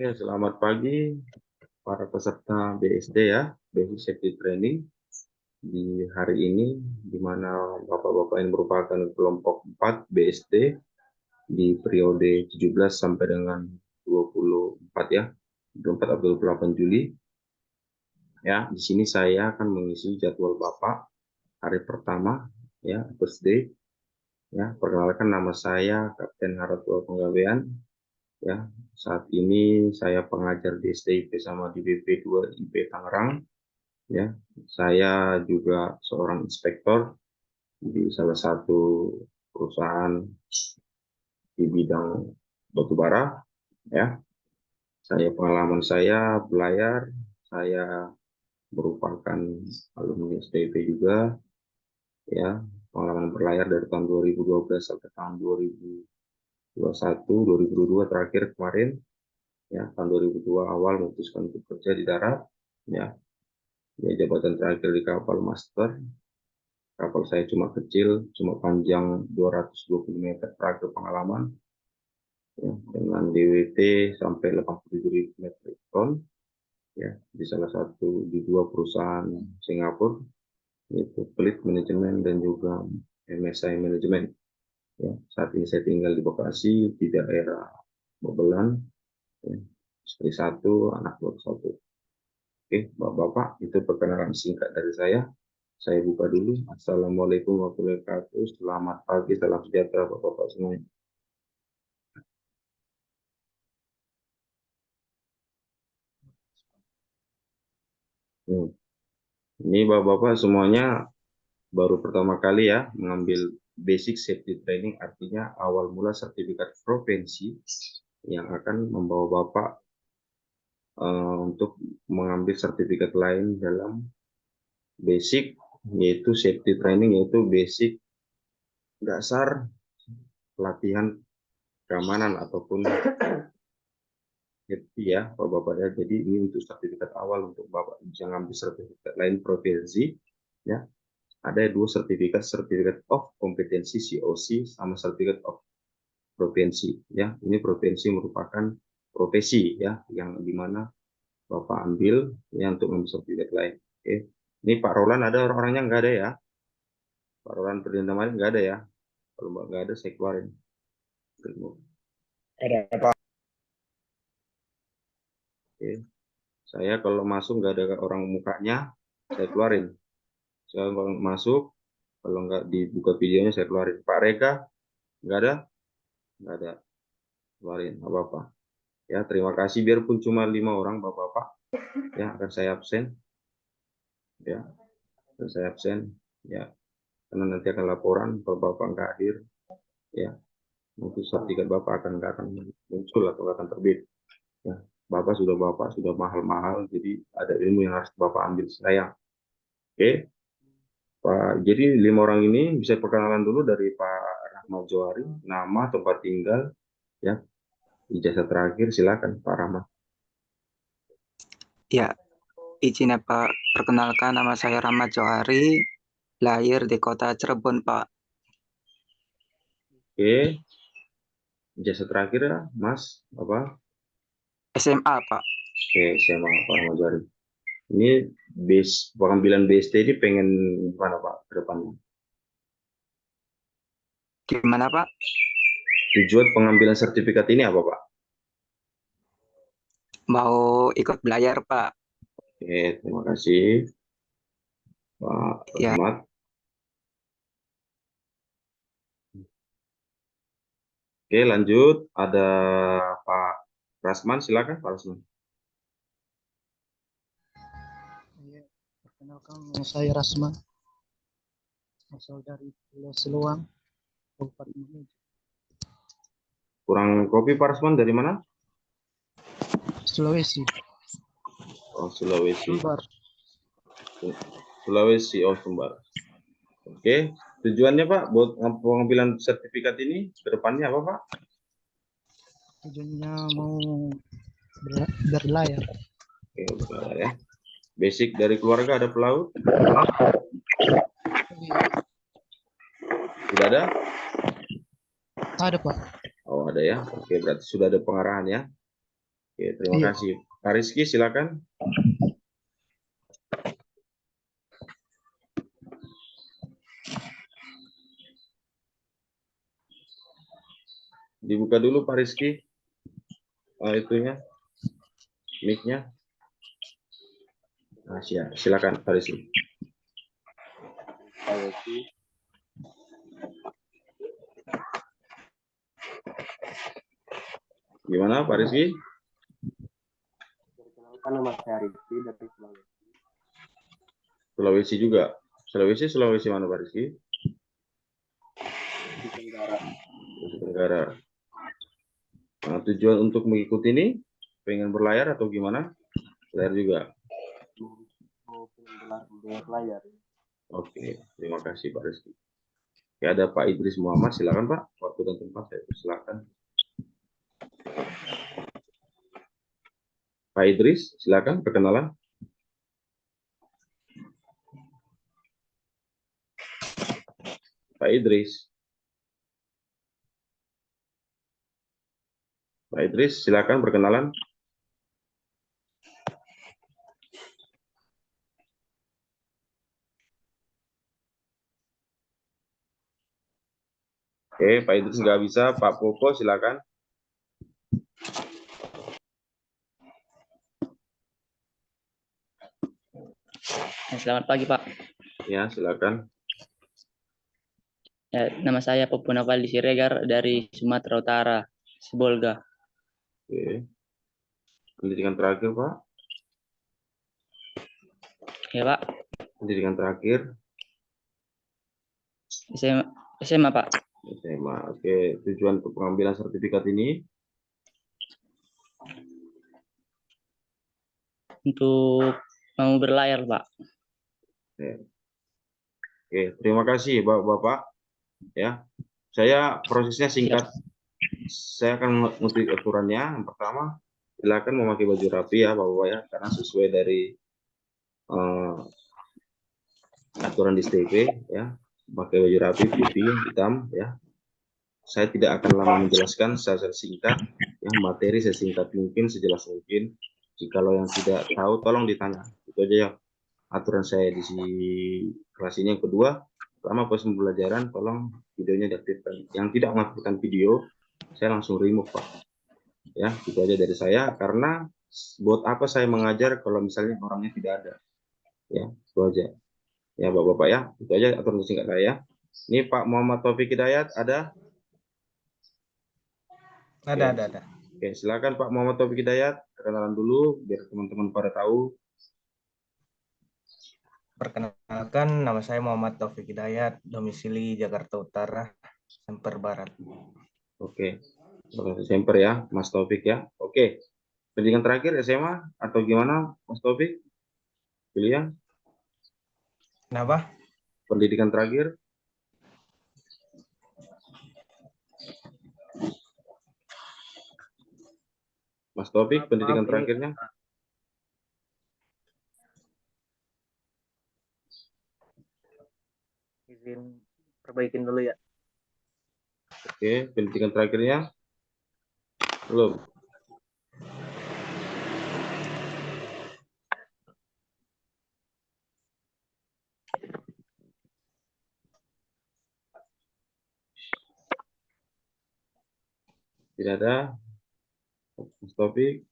Oke, selamat pagi para peserta BSD ya, Basic Safety Training di hari ini, di mana Bapak-Bapak yang merupakan kelompok 4 BSD di periode 17 sampai dengan 24 ya, 24 atau 28 Juli. Ya, di sini saya akan mengisi jadwal Bapak hari pertama ya, first day. Ya, perkenalkan nama saya Kapten Haratua Penggawean. Ya, saat ini saya pengajar di STIP sama di BP2 IP Tangerang. Ya, saya juga seorang inspektor di salah satu perusahaan di bidang batubara. Ya, pengalaman saya belayar, saya merupakan alumni STIP juga. Ya, pengalaman berlayar dari tahun 2012 sampai tahun 2021, 2022 terakhir kemarin. Ya, tahun 2002 awal memutuskan untuk kerja di darat. Ya, jabatan terakhir di kapal master. Kapal saya cuma kecil, cuma panjang 220 meter terakhir pengalaman. Ya, dengan DWT sampai 87.000 metrik ton. Ya, di salah satu di dua perusahaan Singapura, yaitu Fleet Management dan juga MSI Management. Ya, saat ini saya tinggal di Bekasi, di daerah Babelan. Ya, istri satu, anak baru satu. Oke, Bapak-Bapak, itu perkenalan singkat dari saya. Saya buka dulu. Assalamualaikum warahmatullahi wabarakatuh. Selamat pagi, salam sejahtera Bapak-Bapak semuanya. Ini Bapak-Bapak semuanya baru pertama kali ya mengambil basic safety training, artinya awal mula sertifikat provinsi yang akan membawa Bapak untuk mengambil sertifikat lain dalam basic, yaitu safety training, yaitu basic dasar pelatihan keamanan ataupun safety ya Bapak-Bapak ya. Jadi ini untuk sertifikat awal untuk Bapak bisa ngambil sertifikat lain provinsi ya. Ada dua sertifikat, sertifikat of kompetensi COC sama sertifikat of provinsi ya. Ini provinsi merupakan profesi ya yang dimana Bapak ambil ya untuk mengambil sertifikat lain. Oke. Ini Pak Roland ada orangnya nggak ada ya? Pak Roland Perdana nggak ada ya? Kalau nggak ada saya keluarin. Ada Pak. Oke. Saya kalau masuk nggak ada orang mukanya, saya keluarin. Saya kalau masuk, kalau nggak dibuka videonya saya keluarin. Pak Reka nggak ada? Nggak ada. Keluarin, apa-apa. Ya, terima kasih. Biarpun cuma 5 orang, Bapak-Bapak, ya akan saya absen. Ya, akan saya absen. Ya, karena nanti akan laporan kalau Bapak nggak hadir. Ya, mungkin sertifikat Bapak nggak akan muncul atau nggak akan terbit. Ya, Bapak sudah mahal-mahal, jadi ada ilmu yang harus Bapak ambil sayang. Oke, Pak. Jadi 5 orang ini bisa perkenalan dulu dari Pak Rahmat Johari, nama, tempat tinggal, ya, ijazah terakhir, silakan Pak Rahmat. Ya, izin ya Pak, perkenalkan nama saya Rahmat Johari, lahir di kota Cirebon Pak. Oke, ijazah terakhir ya, Mas, apa? SMA Pak. Oke, saya Pak Rahmat Johari. Ini pengambilan BST ini pengen gimana Pak ke depannya? Gimana Pak? Tujuan pengambilan sertifikat ini apa Pak? Mau ikut belajar Pak. Oke, terima kasih Pak Ya, Rahmat. Oke, lanjut. Ada Pak Rasman, silakan Pak Rasman. Perkenalkan, nama saya Rasman, asal dari Pulau Seluang, Kabupaten Mamuju. Kurang kopi Pak Rasman, dari mana? Sulawesi. Oh, Sulawesi. Sumbar. Sulawesi, oh Sumbar. Oke, tujuannya Pak buat pengambilan sertifikat ini ke depannya apa Pak? Tujuannya mau berlayar. Oke, berlayar ya. Basic dari keluarga ada pelaut? Sudah ada? Ada Pak. Oh ada ya. Oke, berarti sudah ada pengarahan ya. Oke, terima Iya. kasih. Pak Rizky, silakan. Dibuka dulu Pak Rizky, itunya, mic-nya. Nah, silakan Pak Rizky. Gimana Pak Rizky? Perkenalkan, nama saya Rizky dari Sulawesi. Sulawesi juga. Sulawesi mana Pak Rizky? Di Tenggara. Sulawesi Tenggara. Nah, tujuan untuk mengikuti ini, pengen berlayar atau gimana? Berlayar juga. Mau berlayar. Oke, terima kasih Pak Rizky. Oke, ada Pak Idris Muhammad, silakan Pak. Waktu dan tempat saya silakan. Pak Idris, silakan perkenalan. Pak Idris. Pak Idris, silakan perkenalan. Oke, Pak Idris nggak bisa. Pak Popo, silakan. Selamat pagi, Pak. Ya, silakan. Ya, nama saya Popo Navaldi Siregar dari Sumatera Utara, Sibolga. Oke. Pendidikan terakhir, Pak. Ya, Pak. Pendidikan terakhir. SMA, Pak. SMA. Oke, tujuan untuk pengambilan sertifikat ini Untuk mau berlayar, Pak. Oke, terima kasih Bapak-Bapak. Ya, saya prosesnya singkat. Saya akan mengikuti aturannya. Yang pertama, silakan memakai baju rapi ya Bapak-Bapak ya, karena sesuai dari aturan di STP ya, pakai baju rapi putih hitam ya. Saya tidak akan lama menjelaskan, secara singkat ya, materi sesingkat mungkin, sejelas mungkin. Jikalau yang tidak tahu tolong ditanya. Itu aja ya aturan saya di kelas ini. Yang kedua, selama proses pembelajaran tolong videonya diaktifkan. Yang tidak mengaktifkan video, saya langsung remove Pak. Ya, itu aja dari saya, karena buat apa saya mengajar kalau misalnya orangnya tidak ada. Ya, itu aja. Ya, Bapak-bapak ya, itu aja aturan singkat saya. Ini Pak Muhammad Taufik Hidayat ada? Ada. Oke, silakan Pak Muhammad Taufik Hidayat, kenalan dulu biar teman-teman pada tahu. Perkenalkan, nama saya Muhammad Taufik Hidayat, domisili Jakarta Utara, Semper Barat. Oke, Semper ya, Mas Taufik ya. Oke, pendidikan terakhir SMA atau gimana, Mas Taufik? Pilihan? Kenapa? Pendidikan terakhir? Mas Taufik, pendidikan terakhirnya? Izin perbaikin dulu ya. Oke, pendidikan terakhirnya? Belum. Tidak ada. Mas Taufik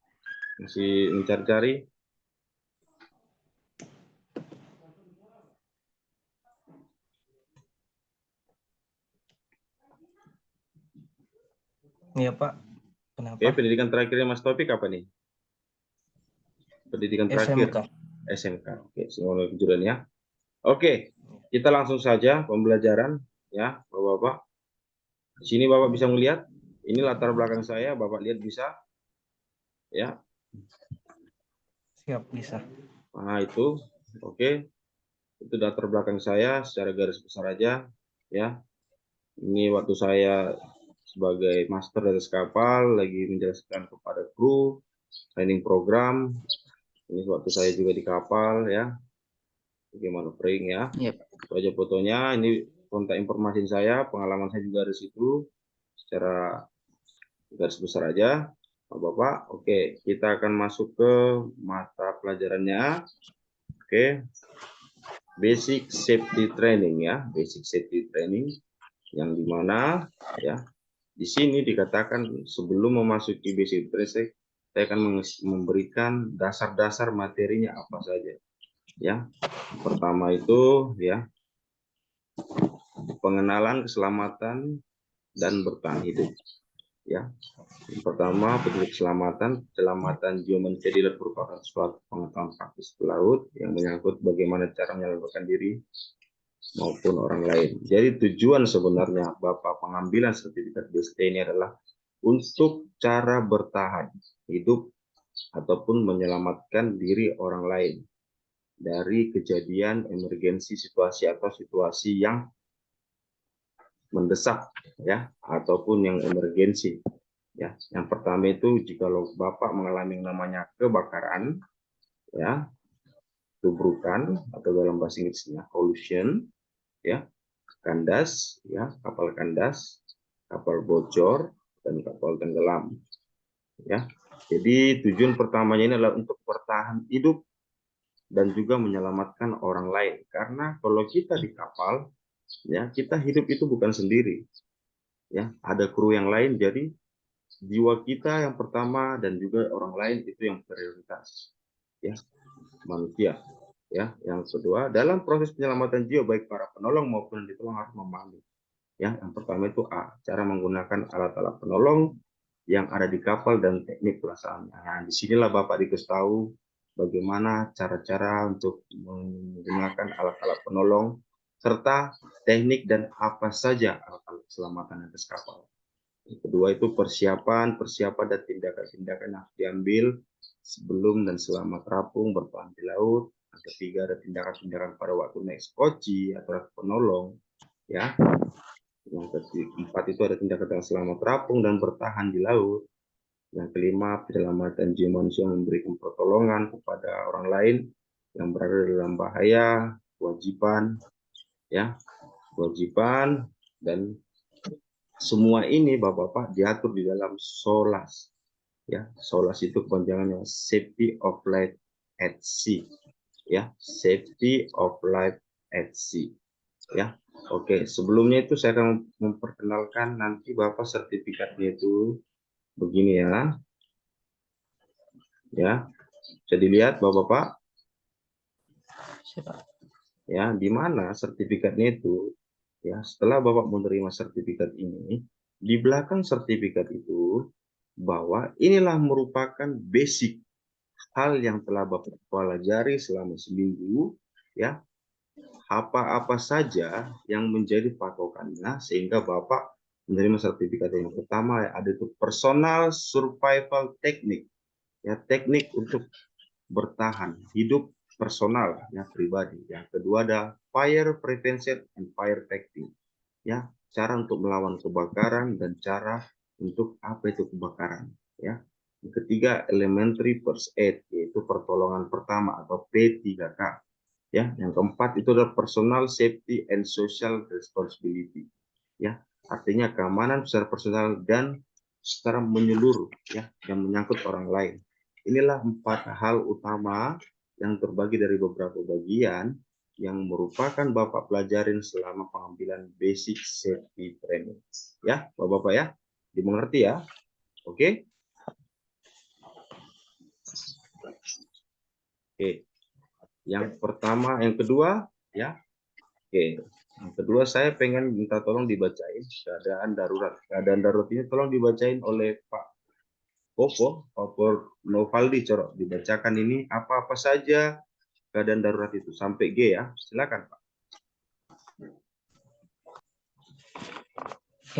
masih mencari-cari. Iya Pak, kenapa? Oke, pendidikan terakhirnya Mas Taufik apa nih? Pendidikan terakhir? SMK. SMK. Oke, semoga kejuruan ya. Oke, kita langsung saja pembelajaran ya, Bapak-bapak. Di sini Bapak bisa melihat, ini latar belakang saya, Bapak lihat bisa? Ya. Siap, bisa. Nah, itu. Oke. Itu latar belakang saya secara garis besar aja ya. Ini waktu saya sebagai master dari kapal lagi menjelaskan kepada kru training program. Ini waktu saya juga di kapal ya. Bagaimana maneuvering ya. Yep. Itu aja fotonya. Ini kontak informasi saya, pengalaman saya juga dari situ secara garis besar aja. Bapak, oke, kita akan masuk ke mata pelajarannya. Oke, basic safety training ya, basic safety training yang dimana ya di sini dikatakan sebelum memasuki basic training saya akan memberikan dasar-dasar materinya apa saja ya. Pertama itu ya pengenalan keselamatan dan bertahan hidup ya. Yang pertama, petunjuk keselamatan jiwa manusia merupakan suatu pengetahuan praktis pelaut yang menyangkut bagaimana cara menyelamatkan diri maupun orang lain. Jadi tujuan sebenarnya Bapak pengambilan sertifikat BST ini adalah untuk cara bertahan hidup ataupun menyelamatkan diri orang lain dari kejadian emergensi situasi atau situasi yang mendesak ya ataupun yang emergensi. Ya, yang pertama itu jikalau Bapak mengalami yang namanya kebakaran, ya, tubrukan atau dalam bahasa Inggrisnya collision, ya, kandas, ya, kapal kandas, kapal bocor, dan kapal tenggelam, ya. Jadi tujuan pertamanya ini adalah untuk bertahan hidup dan juga menyelamatkan orang lain. Karena kalau kita di kapal, ya, kita hidup itu bukan sendiri, ya, ada kru yang lain. Jadi jiwa kita yang pertama dan juga orang lain itu yang prioritas ya manusia ya. Yang kedua dalam proses penyelamatan jiwa baik para penolong maupun yang ditolong harus memahami ya. Yang pertama itu A, cara menggunakan alat-alat penolong yang ada di kapal dan teknik pelaksanaannya. Nah, disinilah Bapak dikasih tahu bagaimana cara-cara untuk menggunakan alat-alat penolong serta teknik dan apa saja alat-alat keselamatan atas kapal. Yang kedua itu persiapan dan tindakan-tindakan yang harus diambil sebelum dan selama terapung bertahan di laut. Yang ketiga ada tindakan-tindakan pada waktu naik skoci atau penolong, ya. Yang keempat itu ada tindakan selama terapung dan bertahan di laut. Yang kelima penyelamatan jiwa manusia memberikan pertolongan kepada orang lain yang berada dalam bahaya, kewajiban, ya, kewajiban dan semua ini Bapak-Bapak diatur di dalam SOLAS. Ya, SOLAS itu kepanjangannya Safety of Life at Sea. Ya, Safety of Life at Sea. Ya, oke. Sebelumnya itu saya akan memperkenalkan nanti Bapak sertifikatnya itu begini ya. Ya, bisa dilihat Bapak-Bapak. Ya, di mana sertifikatnya itu? Ya, setelah Bapak menerima sertifikat ini, di belakang sertifikat itu bahwa inilah merupakan basic hal yang telah Bapak pelajari selama seminggu, ya. Apa-apa saja yang menjadi patokannya sehingga Bapak menerima sertifikat yang pertama ada itu personal survival technique, ya, teknik untuk bertahan hidup personal ya pribadi. Yang kedua ada fire prevention and fire fighting, ya, cara untuk melawan kebakaran dan cara untuk apa itu kebakaran ya. Yang ketiga elementary first aid yaitu pertolongan pertama atau P3K ya. Yang keempat itu adalah personal safety and social responsibility ya, artinya keamanan secara personal dan secara menyeluruh ya yang menyangkut orang lain. Inilah 4 hal utama yang terbagi dari beberapa bagian yang merupakan Bapak pelajarin selama pengambilan basic safety training. Ya, Bapak-Bapak ya, dimengerti ya? Oke. Oke. Yang pertama, yang kedua ya. Oke. Yang kedua saya pengen minta tolong dibacain keadaan darurat. Keadaan darurat ini tolong dibacain oleh Pak Popo Novaldi Coro, dibacakan ini apa-apa saja keadaan darurat itu sampai G ya. Silakan Pak.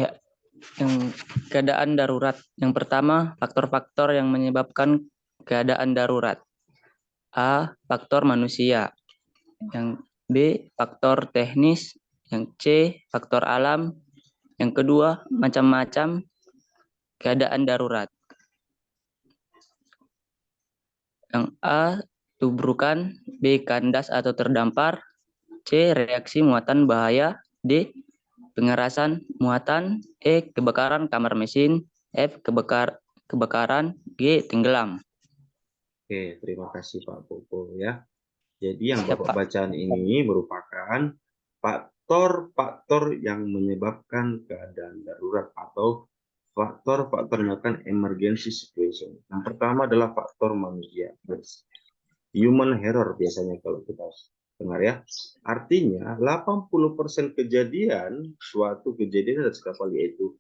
Ya, yang keadaan darurat. Yang pertama, faktor-faktor yang menyebabkan keadaan darurat. A, faktor manusia. Yang B, faktor teknis. Yang C, faktor alam. Yang kedua, macam-macam keadaan darurat. Yang A, tubrukan. B, kandas atau terdampar. C, reaksi muatan bahaya. D, pengerasan muatan. E, kebakaran kamar mesin. F, kebakaran, G. tenggelam. Oke, terima kasih Pak Popo ya. Jadi yang Siap, Bapak Pak. bacaan ini merupakan faktor-faktor yang menyebabkan keadaan darurat atau faktor-faktor menyebabkan emergency situation. Yang pertama adalah faktor manusia. Human error biasanya kalau kita dengar ya. Artinya 80% kejadian, suatu kejadian atas kapal yaitu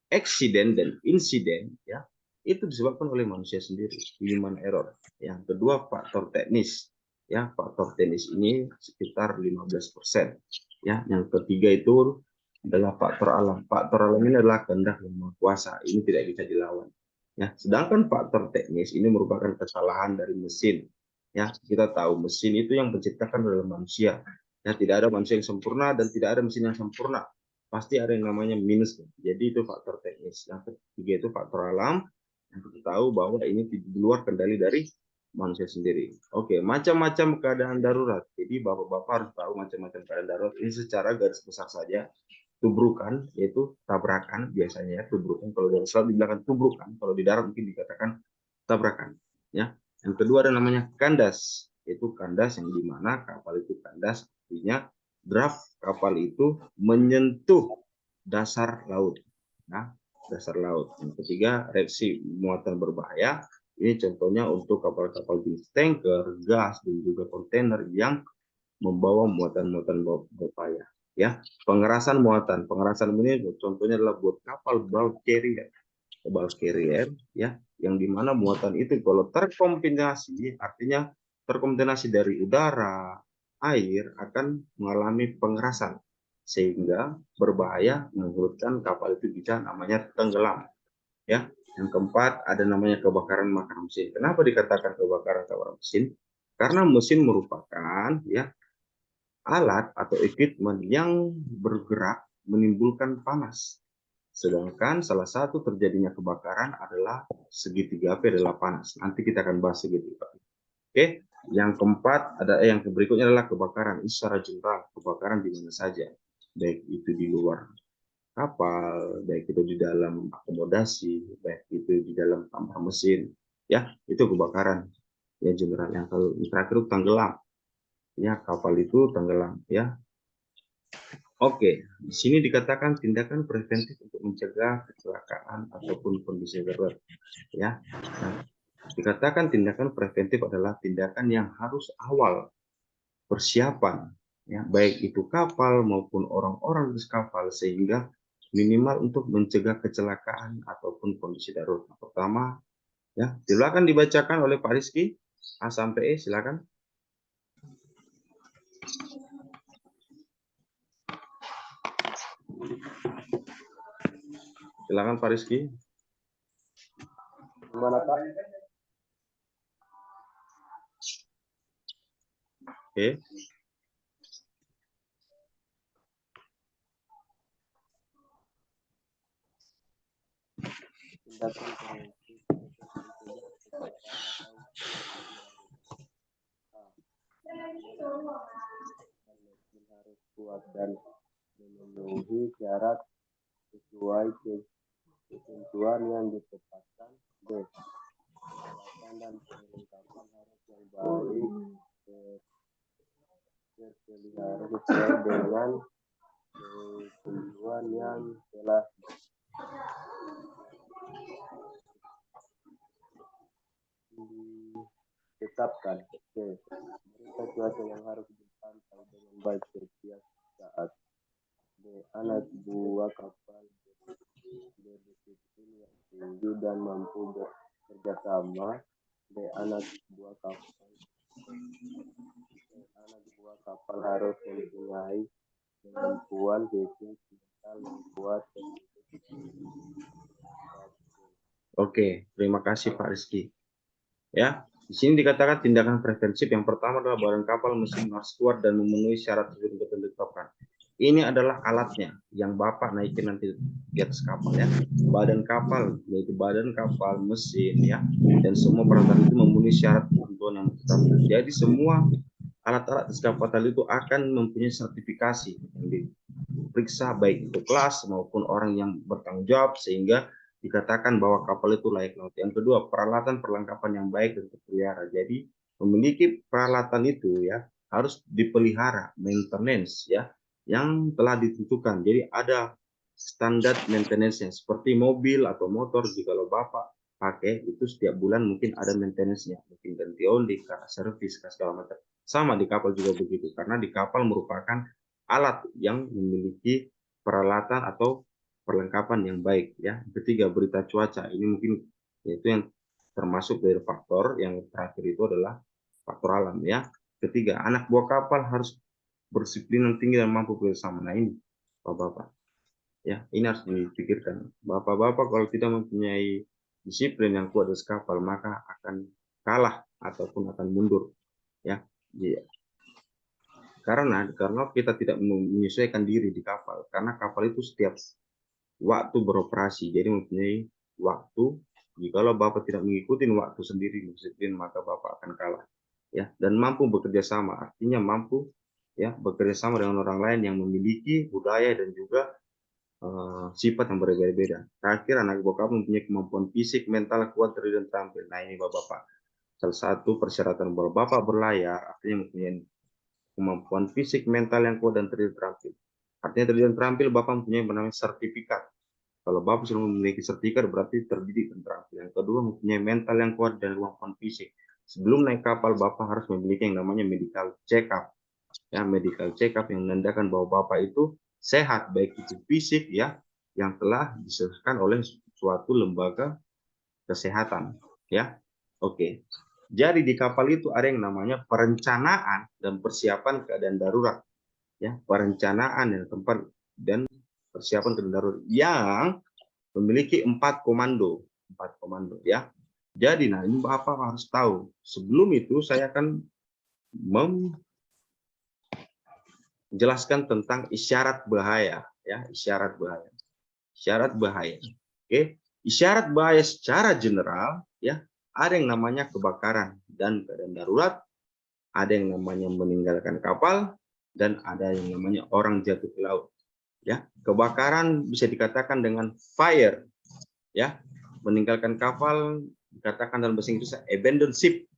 accident dan insiden ya, itu disebabkan oleh manusia sendiri, human error. Yang kedua faktor teknis ya, faktor teknis ini sekitar 15% ya. Yang ketiga itu adalah faktor alam. Faktor alam ini adalah kehendak yang maha kuasa, ini tidak bisa dilawan ya. Sedangkan faktor teknis ini merupakan kesalahan dari mesin ya. Kita tahu mesin itu yang menciptakan adalah manusia ya, tidak ada manusia yang sempurna dan tidak ada mesin yang sempurna, pasti ada yang namanya minus. Jadi itu faktor teknis. Yang ketiga itu faktor alam, yang kita tahu bahwa ini di luar kendali dari manusia sendiri. Oke, macam-macam keadaan darurat. Jadi Bapak-Bapak harus tahu macam-macam keadaan darurat ini secara garis besar saja. Tubrukan, yaitu tabrakan biasanya ya, tubrukan. Kalau di pesawat dibilang tubrukan, kalau di darat mungkin dikatakan tabrakan. Ya. Yang kedua ada namanya kandas, yaitu kandas yang dimana kapal itu kandas, artinya draft kapal itu menyentuh dasar laut. Nah, dasar laut. Yang ketiga, reaksi muatan berbahaya. Ini contohnya untuk kapal-kapal jenis tanker, gas, dan juga kontainer yang membawa muatan-muatan berbahaya. Ya, pengerasan muatan. Pengerasan ini contohnya adalah buat kapal bulk carrier, ya, yang dimana muatan itu kalau terkombinasi, artinya terkombinasi dari udara, air akan mengalami pengerasan sehingga berbahaya, menurutkan kapal itu bisa namanya tenggelam ya. Yang keempat ada namanya kebakaran makam mesin. Kenapa dikatakan kebakaran mesin? Karena mesin merupakan ya alat atau equipment yang bergerak menimbulkan panas. Sedangkan salah satu terjadinya kebakaran adalah segitiga api adalah panas. Nanti kita akan bahas segitiga. Oke, yang keempat ada yang berikutnya adalah kebakaran. Ini secara general, kebakaran di mana saja, baik itu di luar kapal, baik itu di dalam akomodasi, baik itu di dalam kamar mesin, ya itu kebakaran ya general. Yang terakhir itu tenggelam, ya kapal itu tenggelam, ya. Oke, di sini dikatakan tindakan preventif untuk mencegah kecelakaan ataupun kondisi darurat, ya. Nah, dikatakan tindakan preventif adalah tindakan yang harus awal persiapan, ya, baik itu kapal maupun orang-orang di kapal sehingga minimal untuk mencegah kecelakaan ataupun kondisi darurat. Pertama, ya, silakan dibacakan oleh Pak Rizky A sampai E, silakan. Silakan Pak Rizky. Gimana Pak? Oke. Tindakan preventif harus kuat dan memenuhi syarat sesuai ketentuan yang ditetapkan. B. Peralatan dan perlengkapan harus yang baik terpelihara sesuai dengan ketentuan yang telah ditetapkan. C. Berita cuaca yang harus dipantau dengan baik setiap saat. D. Anak buah kapal berdisiplin yang tinggi dan mampu bekerjasama. D. Anak buah kapal harus mempunyai kemampuan fisik mental yang kuat. Oke, terima kasih Pak Rizky. Ya, di sini dikatakan tindakan preventif yang pertama adalah badan kapal mesin harus kuat dan memenuhi syarat yang ditetapkan. Ini adalah alatnya yang Bapak naikin nanti di atas kapal ya. Badan kapal, yaitu badan kapal, mesin ya, dan semua peralatan itu memenuhi syarat ketentuan yang ditetapkan. Jadi semua alat-alat di kapal itu akan mempunyai sertifikasi yang diperiksa baik itu kelas maupun orang yang bertanggung jawab sehingga dikatakan bahwa kapal itu layak laut. Yang kedua, peralatan perlengkapan yang baik dan terpelihara. Jadi memiliki peralatan itu ya harus dipelihara, maintenance ya, yang telah ditentukan. Jadi ada standar maintenance-nya seperti mobil atau motor. Jika lo Bapak pakai itu setiap bulan mungkin ada maintenance-nya, mungkin ganti oli, servis, segala macam. Sama di kapal juga begitu, karena di kapal merupakan alat yang memiliki peralatan atau perlengkapan yang baik ya. Ketiga, berita cuaca. Ini mungkin yaitu yang termasuk dari faktor yang terakhir itu adalah faktor alam ya. Ketiga, anak buah kapal harus berdisiplin tinggi dan mampu bersama. Nah ini Bapak-bapak ya, ini harus dipikirkan. Bapak-bapak kalau tidak mempunyai disiplin yang kuat di kapal, maka akan kalah ataupun akan mundur ya. Karena kita tidak menyesuaikan diri di kapal, karena kapal itu setiap waktu beroperasi, jadi mempunyai waktu. Jikalau Bapak tidak mengikuti waktu sendiri disiplin, maka Bapak akan kalah ya. Dan mampu bekerja sama, artinya mampu ya bekerja sama dengan orang lain yang memiliki budaya dan juga sifat yang berbeda-beda. Terakhir, anak buah kapal mempunyai kemampuan fisik, mental kuat, terdiri dan terampil. Nah ini Bapak-bapak, salah satu persyaratan bahwa Bapak berlayar artinya mempunyai kemampuan fisik, mental yang kuat dan terdiri dan terampil. Artinya terdiri dan terampil, Bapak mempunyai yang namanya sertifikat. Kalau Bapak sudah memiliki sertifikat berarti terdidik dan terampil. Yang kedua, mempunyai mental yang kuat dan kemampuan fisik. Sebelum naik kapal, Bapak harus memiliki yang namanya medical check-up. Ya, medical check-up yang menandakan bahwa Bapak itu sehat, baik itu fisik ya, yang telah disahkan oleh suatu lembaga kesehatan ya. Oke. Jadi di kapal itu ada yang namanya perencanaan dan persiapan keadaan darurat ya, perencanaan yang tempat dan persiapan keadaan darurat yang memiliki 4 komando ya. Jadi nah ini Bapak harus tahu. Sebelum itu saya akan menjelaskan tentang isyarat bahaya ya, isyarat bahaya. Oke, isyarat bahaya secara general ya, ada yang namanya kebakaran dan keadaan darurat, ada yang namanya meninggalkan kapal, dan ada yang namanya orang jatuh ke laut ya. Kebakaran bisa dikatakan dengan fire ya, meninggalkan kapal dikatakan dalam bahasa Inggris abandon ship,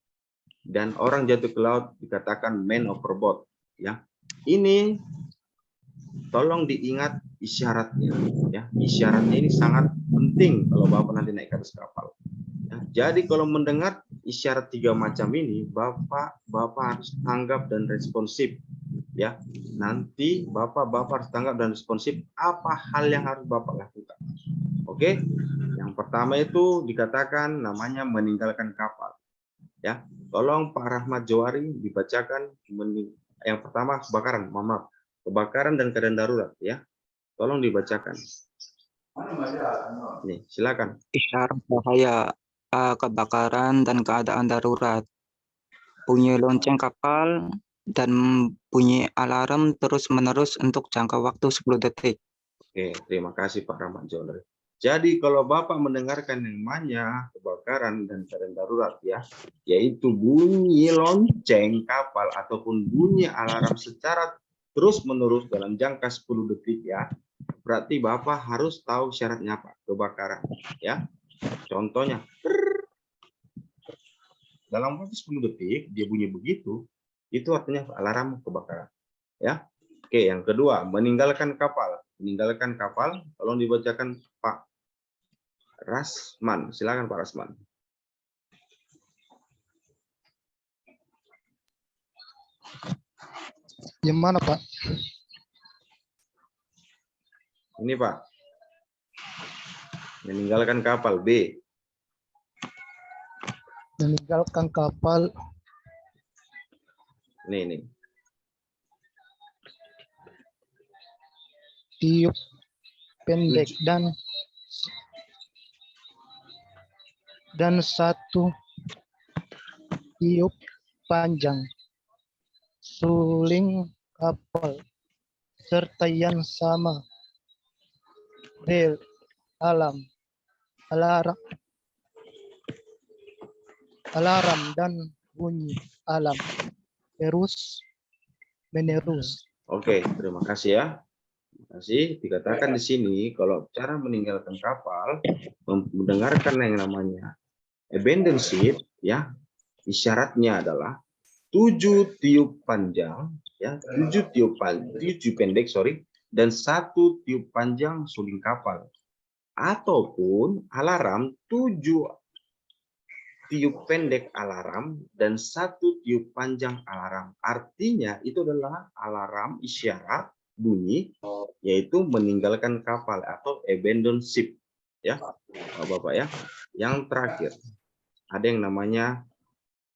dan orang jatuh ke laut dikatakan man overboard ya. Ini tolong diingat isyaratnya ya. Isyaratnya ini sangat penting kalau Bapak nanti naik ke atas kapal ya. Jadi kalau mendengar isyarat 3 macam ini, Bapak harus tanggap dan responsif ya. Nanti Bapak harus tanggap dan responsif apa hal yang harus Bapak lakukan. Oke. Yang pertama itu dikatakan namanya meninggalkan kapal ya. Tolong Pak Rahmat Johari dibacakan yang pertama kebakaran, kebakaran dan keadaan darurat ya. Tolong dibacakan. Nih, silakan. Isyarat bahaya, kebakaran dan keadaan darurat. Bunyi lonceng kapal dan bunyi alarm terus-menerus untuk jangka waktu 10 detik. Oke, terima kasih Pak Rahmat Johari. Jadi kalau Bapak mendengarkan yang namanya kebakaran dan keadaan darurat ya, yaitu bunyi lonceng kapal ataupun bunyi alarm secara terus-menerus dalam jangka 10 detik ya, berarti Bapak harus tahu syaratnya apa, kebakaran ya. Contohnya, dalam waktu 10 detik dia bunyi begitu, itu artinya alarm kebakaran ya. Oke, yang kedua, meninggalkan kapal. Meninggalkan kapal, tolong dibacakan Pak Rasman. Silakan Pak Rasman. Yang mana Pak? Ini Pak. Meninggalkan kapal. B. Meninggalkan kapal. Ini. Tiup pendek dan satu tiup panjang. Suling kapal serta yang sama. Bel, alarm dan bunyi alarm terus menerus. Oke, terima kasih ya. Masih dikatakan di sini kalau cara meninggalkan kapal, mendengarkan yang namanya abandon ship, ya, isyaratnya adalah 7 tiup panjang, ya, 7 pendek, sorry, dan 1 tiup panjang suling kapal, ataupun alarm 7 tiup pendek alarm dan 1 tiup panjang alarm. Artinya itu adalah alarm isyarat bunyi, yaitu meninggalkan kapal atau abandon ship, ya, Bapak ya. Yang terakhir ada yang namanya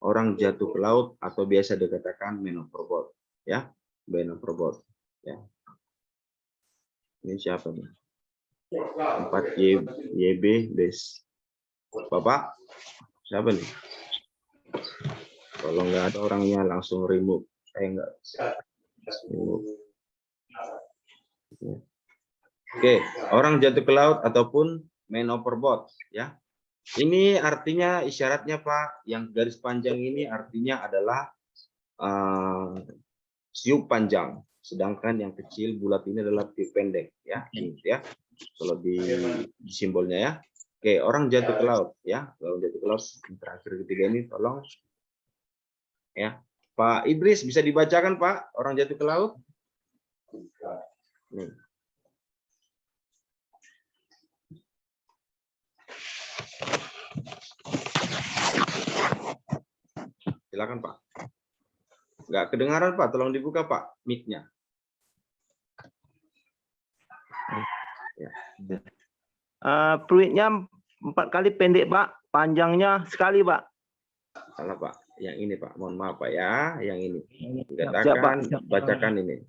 orang jatuh ke laut atau biasa dikatakan man overboard, ya, man overboard, ya. Ini siapa nih? 4 YB base. Bapak siapa nih? Kalau nggak ada orangnya langsung remove. Saya nggak remove. Oke, orang jatuh ke laut ataupun man overboard, ya. Ini artinya isyaratnya Pak, yang garis panjang ini artinya adalah tiup panjang, sedangkan yang kecil bulat ini adalah tiup pendek, ya. Ini ya. Kalau di simbolnya ya. Oke, orang jatuh ke laut, ya. Kalau jatuh ke laut yang terakhir ketiga ini tolong ya. Pak Idris bisa dibacakan Pak, orang jatuh ke laut? Nih. Silakan Pak. Nggak kedengaran Pak, tolong dibuka Pak mic-nya. Ya. Fluidnya 4 kali pendek Pak, panjangnya sekali Pak. Salah Pak, yang ini Pak, mohon maaf Pak ya, yang ini. Siap, Dikatakan, Pak. bacakan ini.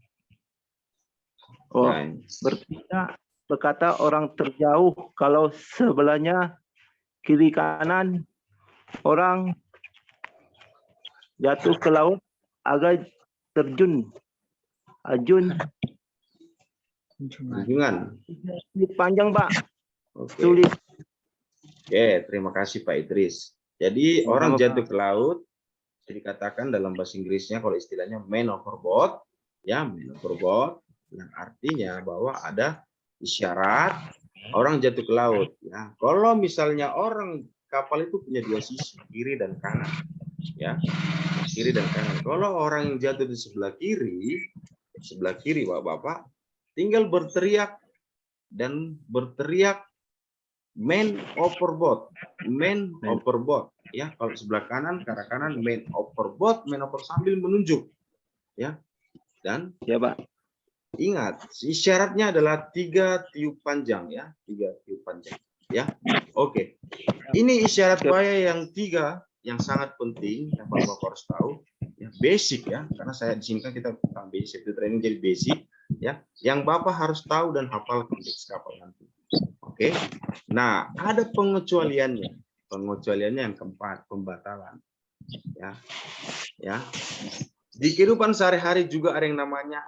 Oh, Nah, berarti berkata orang terjauh kalau sebelahnya kiri kanan orang jatuh ke laut agar terjun. kunjungan. Panjang Pak, Oke. sulit. Oke, terima kasih Pak Idris. Jadi orang jatuh ke laut dikatakan dalam bahasa Inggrisnya kalau istilahnya man overboard, ya, man overboard, yang artinya bahwa ada isyarat orang jatuh ke laut, ya. Kalau misalnya orang kapal itu punya 2 sisi, kiri dan kanan, ya, kiri dan kanan. Kalau orang yang jatuh di sebelah kiri Bapak-bapak, tinggal berteriak man overboard, ya. Kalau sebelah kanan, ke arah kanan, man overboard sambil menunjuk, ya. Dan Ya Pak. ingat, isyaratnya adalah 3 tiup panjang, ya, 3 tiup panjang, ya. Oke, ini isyarat bahaya yang 3 yang sangat penting yang Bapak harus tahu, ya, basic ya, karena saya di sini kan kita tentang basic training jadi basic, ya, yang Bapak harus tahu dan hafal konteks kapal nanti. Oke, nah ada pengecualiannya yang keempat, pembatalan, ya. Di kehidupan sehari-hari juga ada yang namanya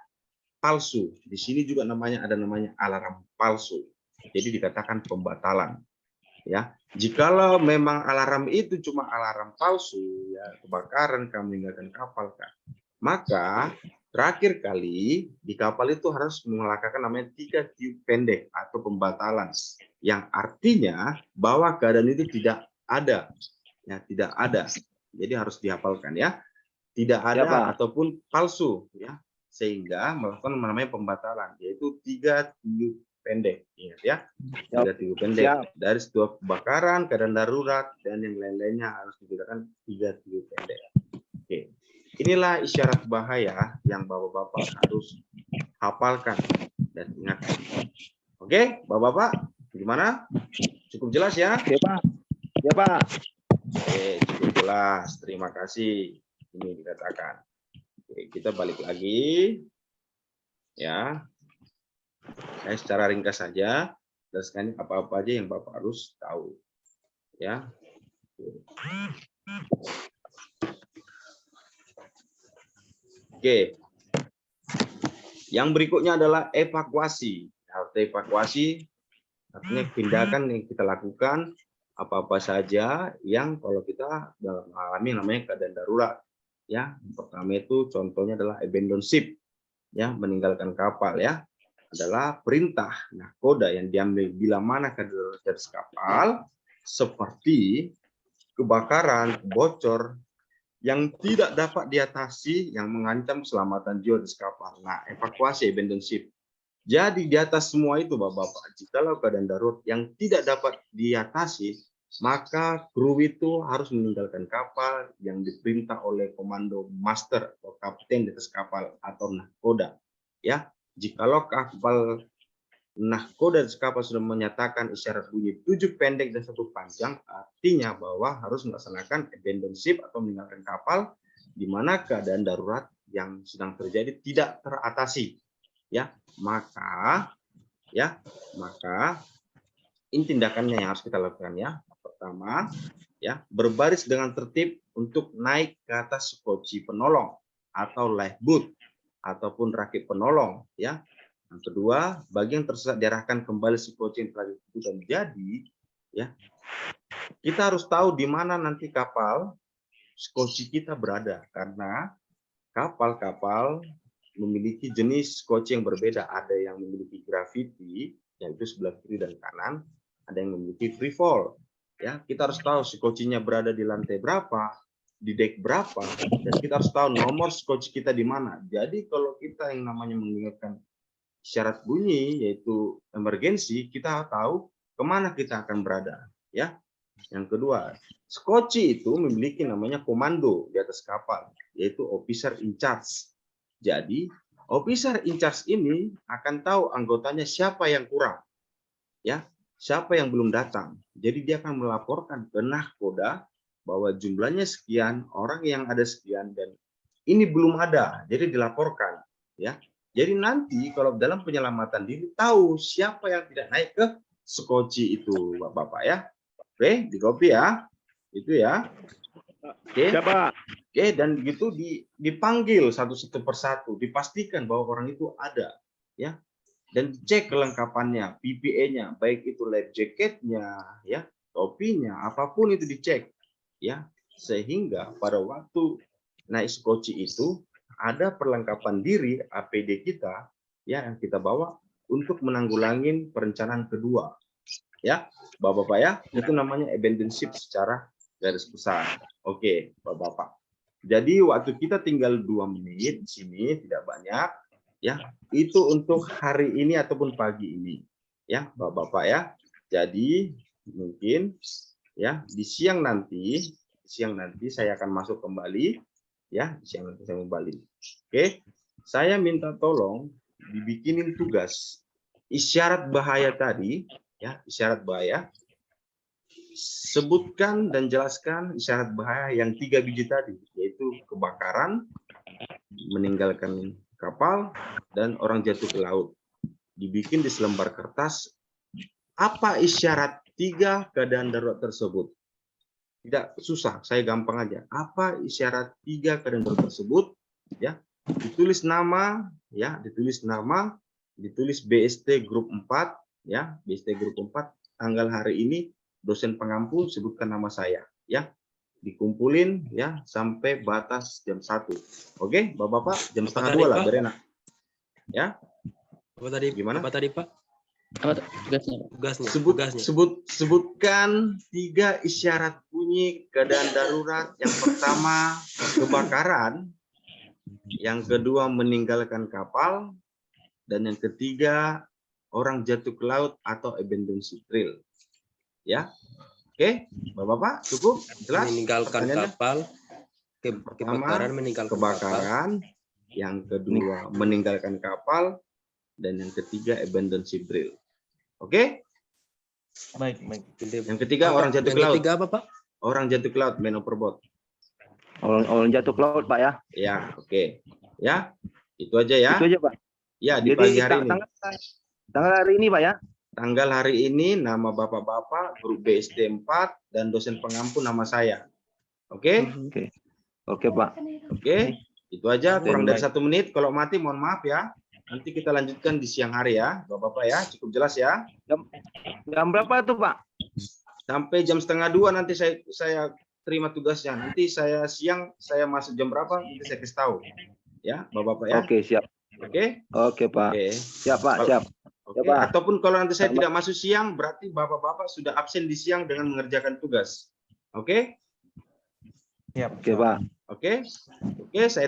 palsu. Di sini juga ada namanya alarm palsu. Jadi dikatakan pembatalan, ya. Jikalau memang alarm itu cuma alarm palsu, ya, kebakaran, kamu meninggalkan kapal, kan, maka terakhir kali di kapal itu harus melakukan namanya 3 tiup pendek atau pembatalan, yang artinya bahwa keadaan itu tidak ada, ya, tidak ada. Jadi harus dihafalkan, ya, tidak ada Ya, Pak. ataupun palsu, ya, sehingga melakukan namanya pembatalan, yaitu 3 tiup pendek, ingat ya, 3 tiup pendek. Siap. Dari sebuah kebakaran, keadaan darurat, dan yang lain-lainnya harus digunakan 3 tiup pendek. Oke. Inilah isyarat bahaya yang Bapak-bapak harus hafalkan dan ingatkan. Oke, Bapak-bapak, gimana? Cukup jelas ya? Oke Pak. Ya Pak. Oke, cukup jelas. Terima kasih. Ini dikatakan. Oke, kita balik lagi. Ya. Saya secara ringkas saja jelaskan apa-apa aja yang Bapak harus tahu. Ya. Oke. Yang berikutnya adalah evakuasi. Evakuasi artinya tindakan yang kita lakukan apa-apa saja yang kalau kita dalam mengalami namanya keadaan darurat. Ya, pertama itu contohnya adalah abandon ship, ya, meninggalkan kapal, ya. adalah perintah nahkoda yang diambil bila mana keadaan darurat kapal seperti kebakaran, bocor yang tidak dapat diatasi yang mengancam keselamatan jiwa di kapal. Nah, evakuasi abandon ship. Jadi di atas semua itu Bapak-bapak, jikalau keadaan darurat yang tidak dapat diatasi, maka kru itu harus meninggalkan kapal yang diperintah oleh komando master atau kapten di atas kapal atau nahkoda. Ya, jikalau kapal nahkoda di atas kapal sudah menyatakan isyarat bunyi 7 pendek dan 1 panjang, artinya bahwa harus melaksanakan abandon ship atau meninggalkan kapal di mana keadaan darurat yang sedang terjadi tidak teratasi. Ya, maka ini tindakannya yang harus kita lakukan ya. Pertama, ya, berbaris dengan tertib untuk naik ke atas skoci penolong atau lifeboat ataupun rakit penolong ya. Yang kedua, bagi yang tersesat diarahkan kembali skoci yang telah ditentukan. Jadi, ya, kita harus tahu di mana nanti kapal skoci kita berada karena kapal-kapal memiliki jenis skoci yang berbeda. Ada yang memiliki gravity, yaitu sebelah kiri dan kanan. Ada yang memiliki free fall. Ya, kita harus tahu skocinya berada di lantai berapa, di deck berapa, dan kita harus tahu nomor skoci kita di mana. Jadi kalau kita yang namanya mengingatkan syarat bunyi yaitu emergensi, kita tahu kemana kita akan berada. Ya. Yang kedua, skoci itu memiliki namanya komando di atas kapal, yaitu officer in charge. Jadi officer in charge ini akan tahu anggotanya siapa yang kurang, ya, siapa yang belum datang. Jadi dia akan melaporkan ke nahkoda bahwa jumlahnya sekian, orang yang ada sekian, dan ini belum ada. Jadi dilaporkan, ya. Jadi nanti kalau dalam penyelamatan diri tahu siapa yang tidak naik ke skoci itu, Bapak-bapak ya. Oke, di copy ya. Itu ya. Oke. Siapa? Oke, dan gitu dipanggil satu persatu, dipastikan bahwa orang itu ada, ya. Dan cek kelengkapannya, PPE-nya, baik itu life jacket-nya, ya, topinya, apapun itu dicek, ya. Sehingga pada waktu naik skoci itu ada perlengkapan diri APD kita ya yang kita bawa untuk menanggulangi perencanaan kedua. Ya, Bapak-bapak ya, itu namanya abandon ship secara garis besar. Oke, Bapak-bapak. Jadi waktu kita tinggal 2 menit di sini, tidak banyak ya. Itu untuk hari ini ataupun pagi ini. Ya, Bapak-bapak ya. Jadi mungkin ya di siang nanti saya akan masuk kembali. Ya, siang nanti saya kembali. Oke, saya minta tolong dibikinin tugas isyarat bahaya tadi, ya, isyarat bahaya. Sebutkan dan jelaskan isyarat bahaya yang 3 biji tadi, yaitu kebakaran, meninggalkan kapal, dan orang jatuh ke laut. Dibikin di selembar kertas. Apa isyarat 3 keadaan darurat tersebut? Tidak susah, saya gampang aja. Apa isyarat 3 keadaan darurat tersebut? Ya, ditulis nama, ya, ditulis BST grup 4, ya, BST grup 4, tanggal hari ini, dosen pengampu sebutkan nama saya, ya. Dikumpulin ya sampai batas jam 1. Oke, Bapak-bapak, jam setengah 2 lah, berenak. Ya. Apa tadi? Gimana? Apa tadi, Pak? Apa tugasnya? Tugasnya. Sebutkan 3 isyarat bunyi keadaan darurat. Yang pertama kebakaran, yang kedua meninggalkan kapal, dan yang ketiga orang jatuh ke laut atau abandon ship drill. Ya, oke, Bapak-bapak, cukup jelas. Meninggalkan kapal, kebakaran, meninggalkan kebakaran, yang kedua meninggalkan kapal, dan yang ketiga abandon ship drill. Oke? Baik. Yang ketiga orang jatuh ke laut. Yang ketiga apa, Pak? Orang jatuh ke laut, man overboard. Orang jatuh ke laut, Pak ya. Ya, oke. Ya, itu aja ya. Itu aja, Pak. Ya, di Jadi pagi hari ini. Tanggal hari ini, Pak ya. Tanggal hari ini nama Bapak-bapak grup BST 4 dan dosen pengampu nama saya. Oke? Oke, Pak. Oke. Itu aja, kurang dari Baik. 1 menit. Kalau mati mohon maaf ya. Nanti kita lanjutkan di siang hari ya, Bapak-bapak ya. Cukup jelas ya. Jam berapa tuh, Pak? Sampai jam setengah 2 nanti saya terima tugasnya. Nanti siang saya masuk jam berapa nanti saya kasih tahu. Ya, Bapak-bapak ya. Oke, siap. Oke? Oke, Pak. Oke. Siap, Pak. Siap. Oke. Ya, Pak. Ataupun kalau nanti saya Selamat. tidak masuk siang, berarti bapak-bapak sudah absen di siang dengan mengerjakan tugas. Oke? Siap. Oke, Pak. Oke? Oke, saya